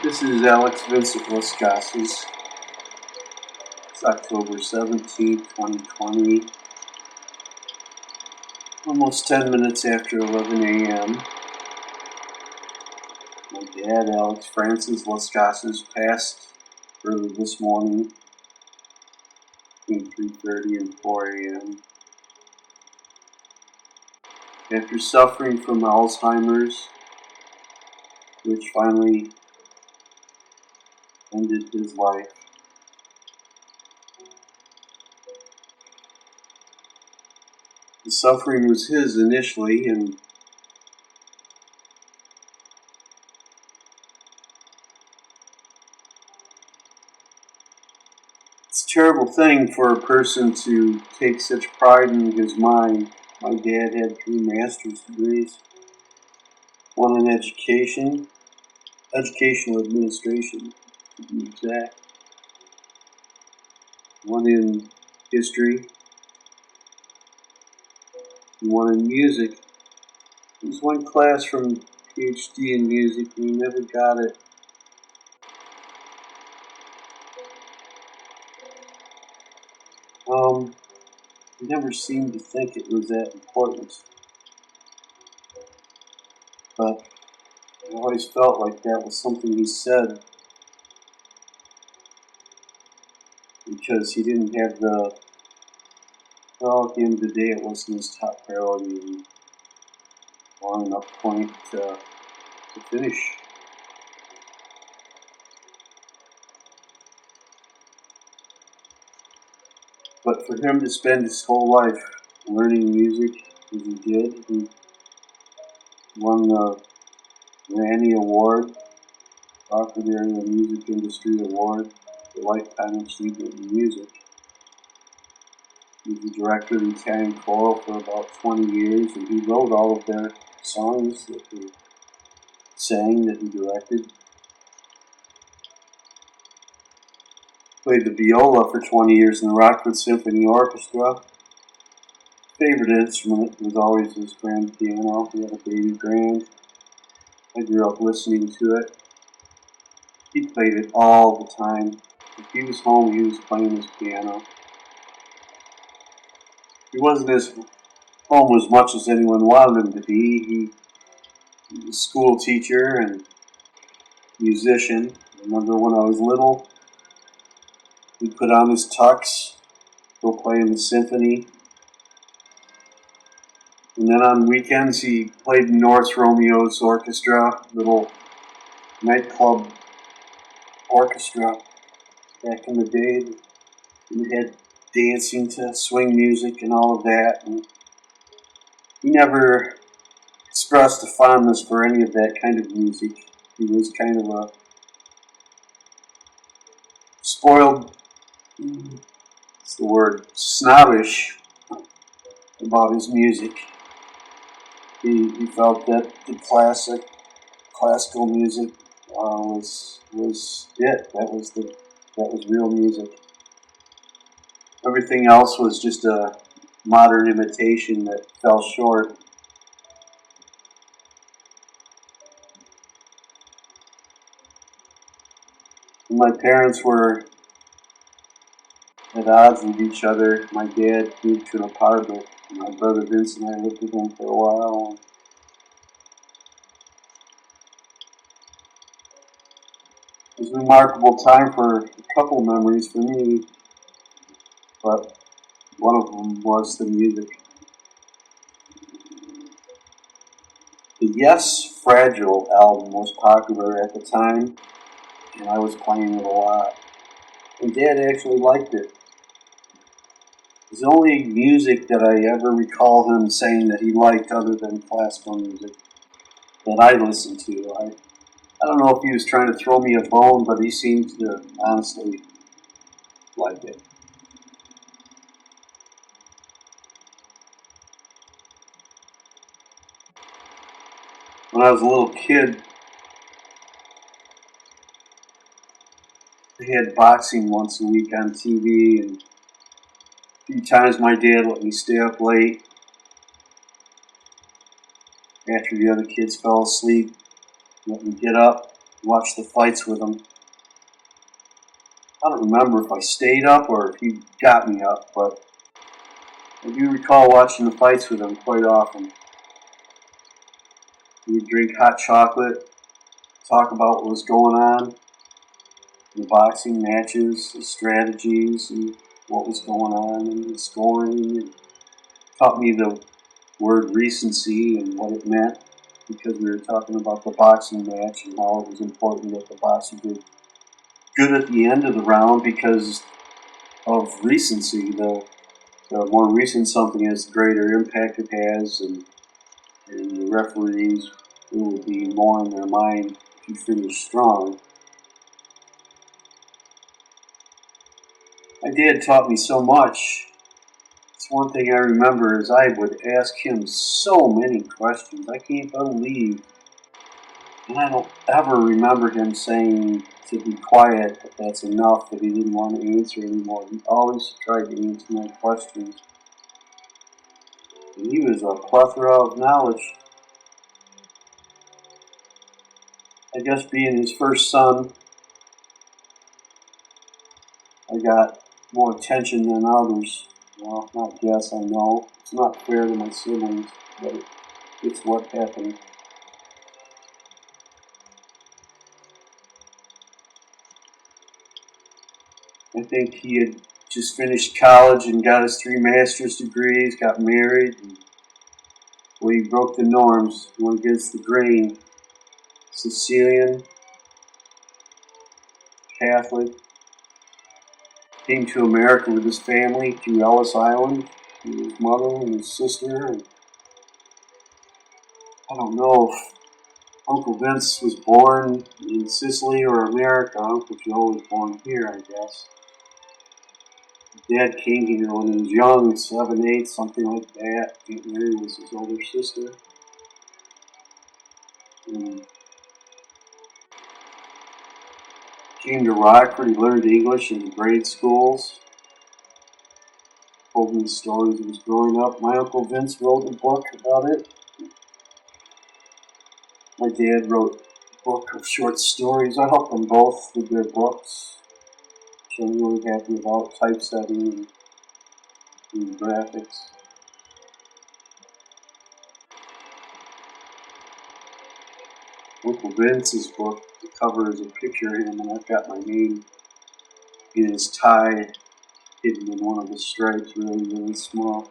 This is Alex Vincent with Casas. It's October 17th, 2020. Almost 10 minutes after 11 a.m. My dad, Alex Francis Las Casas, passed early this morning between 3:30 and 4 a.m. after suffering from Alzheimer's, which finally ended his life. The suffering was his initially, and it's a terrible thing for a person to take such pride in his mind. My dad had 3 master's degrees, one in educational administration, to be exact, one in history, and one in music. There was one class from PhD in music, and he never got it. He never seemed to think it was that important, but I always felt like that was something he said because he didn't have well, at the end of the day, it wasn't his top priority and long enough point to finish. But for him to spend his whole life learning music as he did, he won the Grammy Award, Rocket Area Music Industry Award for Lifetime Achievement in Music. He was the director of the Italian Choral for about 20 years, and he wrote all of their songs that they sang, that he directed. Played the viola for 20 years in the Rockford Symphony Orchestra. Favorite instrument was always his grand piano. He had a baby grand. I grew up listening to it. He played it all the time. If he was home, he was playing his piano. He wasn't as home as much as anyone wanted him to be. He was a school teacher and musician. I remember when I was little, he'd put on his tux, go play in the symphony. And then on weekends, he played in North Romeo's orchestra, little nightclub orchestra back in the day. We had dancing to swing music and all of that. And he never expressed a fondness for any of that kind of music. He was kind of a spoiled, what's the word, snobbish about his music. He felt that the classical music was it. That was real music. Everything else was just a modern imitation that fell short. When my parents were at odds with each other, my dad moved to an apartment. My brother Vince and I lived with him for a while. It was a remarkable time for a couple memories for me, but one of them was the music. The Yes, Fragile album was popular at the time, and I was playing it a lot. And Dad actually liked it. It's the only music that I ever recall him saying that he liked other than classical music that I listened to. I don't know if he was trying to throw me a bone, but he seemed to honestly like it. When I was a little kid, they had boxing once a week on TV, and a few times my dad let me stay up late after the other kids fell asleep, let me get up, watch the fights with them. I don't remember if I stayed up or if he got me up, but I do recall watching the fights with him quite often. We'd drink hot chocolate, talk about what was going on, the boxing matches, the strategies, and what was going on, and the scoring. And taught me the word recency and what it meant, because we were talking about the boxing match and how it was important that the boxer did good at the end of the round because of recency. The more recent something is, the greater impact it has, and the referees will be more in their mind if you finish strong. My dad taught me so much. It's one thing I remember is I would ask him so many questions. I can't believe, and I don't ever remember him saying to be quiet, that that's enough, that he didn't want to answer anymore. He always tried to answer my questions. And he was a plethora of knowledge. I guess being his first son, I got more attention than others. Well, not guess, I know. It's not fair to my siblings, but it's what happened. I think he had just finished college and got his 3 master's degrees, got married, and well, he broke the norms, went against the grain. Sicilian, Catholic, came to America with his family to Ellis Island, with his mother and his sister, and I don't know if Uncle Vince was born in Sicily or America. Uncle Joe was born here, I guess. Dad came here when he was young, 7, 8, something like that. Aunt Mary was his older sister. And came to Rockford. He learned English in grade schools. Told me stories of his growing up. My Uncle Vince wrote a book about it. My dad wrote a book of short stories. I helped them both with their books, which I'm really happy about, typesetting and graphics. Uncle Vince's book, the cover is a picture of him, and I've got my name in his tie, hidden in one of the stripes, really, really small.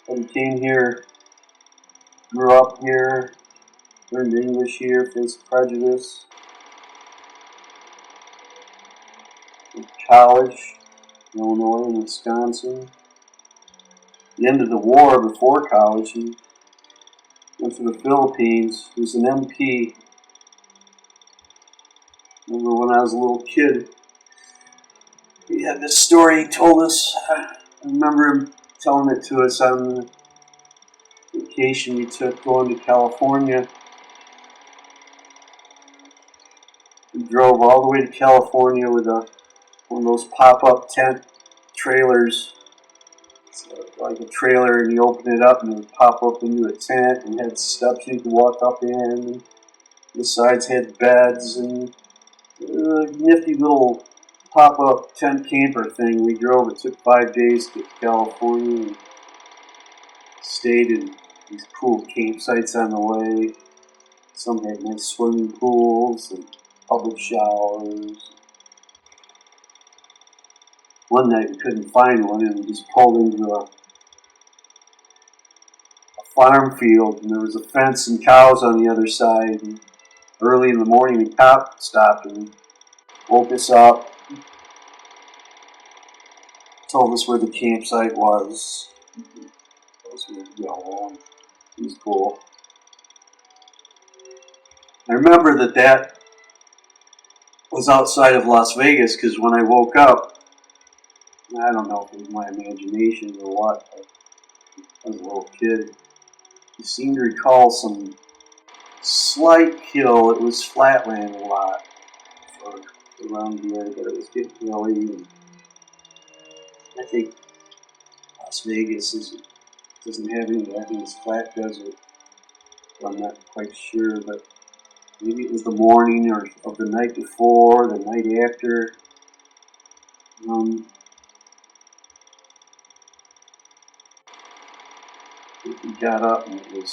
But he came here, grew up here, learned English here, faced prejudice. Went to college, in Illinois and Wisconsin. The end of the war, before college, he went to the Philippines. He was an MP. Remember when I was a little kid, he had this story he told us. I remember him telling it to us on the vacation we took going to California. We drove all the way to California with one of those pop-up tent trailers. It's like a trailer, and you open it up and it would pop up into a tent and had steps you could walk up in. The sides had beds and a nifty little pop-up tent camper thing. We drove. It took 5 days to get to California and stayed in these cool campsites on the way. Some had nice swimming pools and public showers. One night we couldn't find one, and we just pulled into a farm field, and there was a fence and cows on the other side. And early in the morning, the cop stopped and woke us up, told us where the campsite was. Told us where to go. It was cool. I remember that was outside of Las Vegas, because when I woke up, I don't know if it was my imagination or what, I was a little kid. he seemed to recall some slight hill. It was flatland a lot around here, but it was getting hilly. And I think Las Vegas doesn't have any of that. It's flat desert. I'm not quite sure, but maybe it was the morning or of the night before, the night after. We got up and we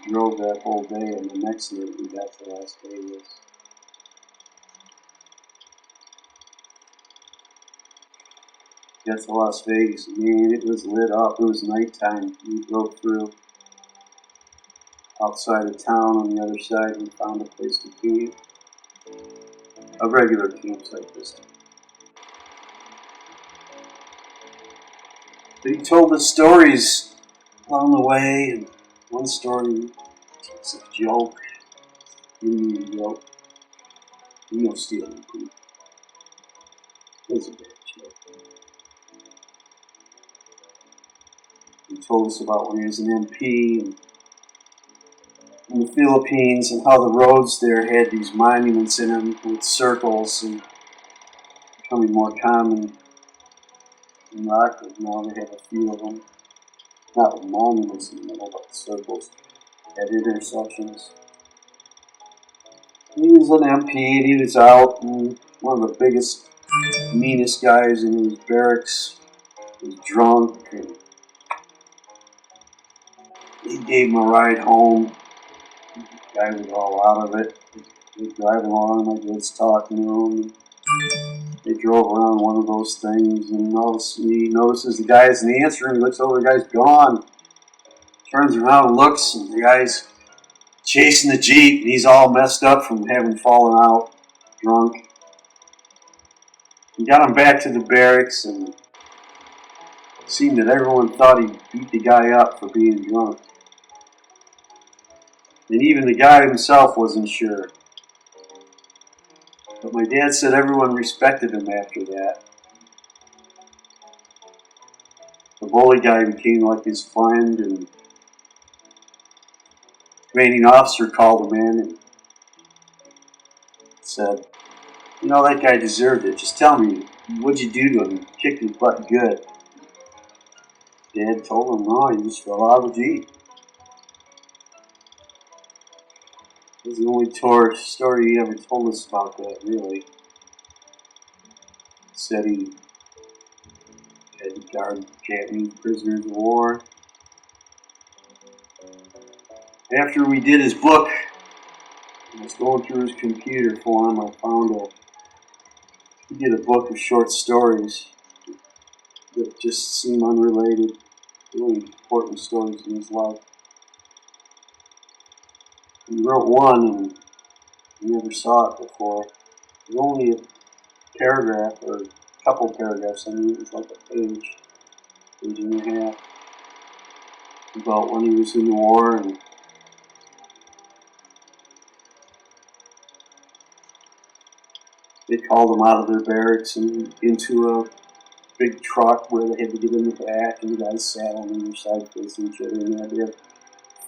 drove that whole day, and the next day we got to Las Vegas. Got to Las Vegas, man, it was lit up. It was nighttime. We drove through outside of town on the other side and found a place to camp. A regular campsite this time. But he told us stories along the way, and one story was a joke. Indian joke. You know, stealing poop. It was a bad joke. He told us about when he was an MP in the Philippines and how the roads there had these monuments in them with circles, and becoming more common in Rockford. Now they have a few of them. Not with monuments in the middle, but circles at intersections. He was an MP and he was out, and one of the biggest, meanest guys in his barracks was drunk, and he gave him a ride home. The guy was all out of it. He was driving along, my dad's talking to him. They drove around one of those things, and all of a sudden he notices the guy isn't answering. He looks over, the guy's gone. Turns around and looks, and the guy's chasing the Jeep, and he's all messed up from having fallen out, drunk. He got him back to the barracks, and it seemed that everyone thought he beat the guy up for being drunk. And even the guy himself wasn't sure. But my dad said everyone respected him after that. The bully guy became like his friend, and the commanding officer called him in and said, "You know, that guy deserved it. Just tell me, what'd you do to him? You kicked his butt good." Dad told him, "No, he just fell out of the Jeep." It was the only story he ever told us about that, really. He said he had to guard Japanese prisoners of war. After we did his book, I was going through his computer for him. I found he did a book of short stories that just seem unrelated, really important stories in his life. He wrote one, and I never saw it before. It was only a paragraph, or a couple paragraphs. I mean, it was like a page and a half, about when he was in the war, and they called him out of their barracks and into a big truck where they had to get in the back, and the guys sat on either side facing each other, and they had to have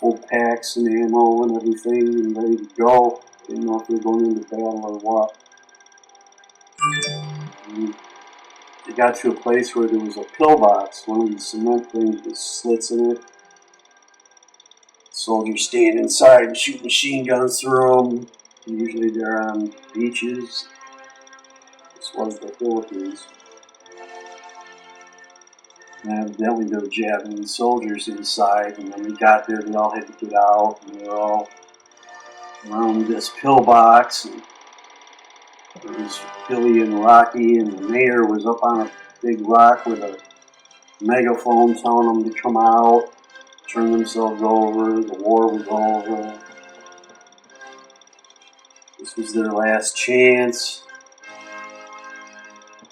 full packs and ammo and everything and ready to go. Didn't know if they were going into battle or what. And they got to a place where there was a pillbox, one of these cement things with slits in it. Soldiers staying inside and shoot machine guns through them. Usually they're on beaches. This was the Philippines. And evidently there were Japanese soldiers inside, and when we got there they all had to get out, and they were all around this pillbox, and it was hilly and rocky, and the mayor was up on a big rock with a megaphone telling them to come out, turn themselves over, the war was over. This was their last chance.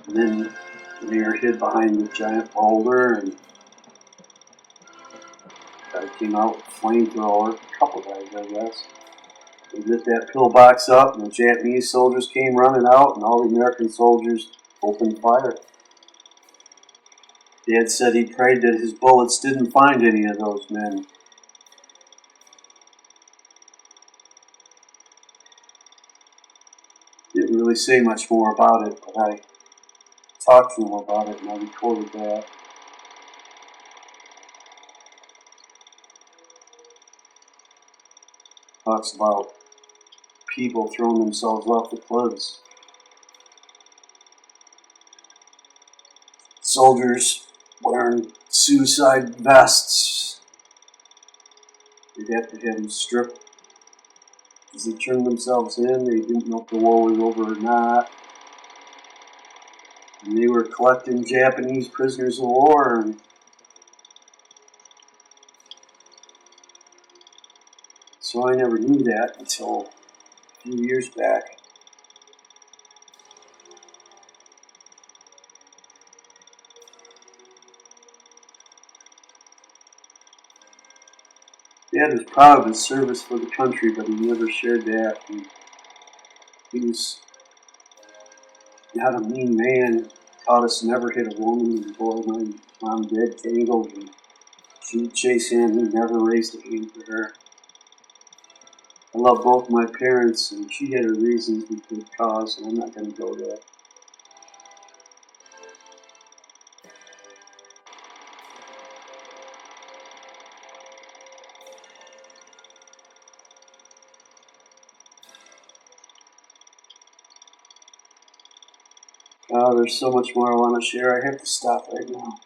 And then the mayor hid behind the giant boulder, and the guy came out with a flamethrower, a couple guys I guess. They lit that pillbox up, and the Japanese soldiers came running out, and all the American soldiers opened fire. Dad said he prayed that his bullets didn't find any of those men. say much more about it, but I talked to him about it and I recorded that. Talks about people throwing themselves off the cliffs. Soldiers wearing suicide vests. They'd have to have them stripped as they turned themselves in. They didn't know if the war was over or not. And they were collecting Japanese prisoners of war. And so I never knew that until a few years back. Dad was proud of his service for the country, but he never shared that. And he was not a mean man. Taught us to never hit a woman. And boy, my mom did tangled, and she would chase him. He never raised a hand for her. I love both my parents, and she had her reasons and good cause, and I'm not going to go there. There's so much more I want to share. I have to stop right now.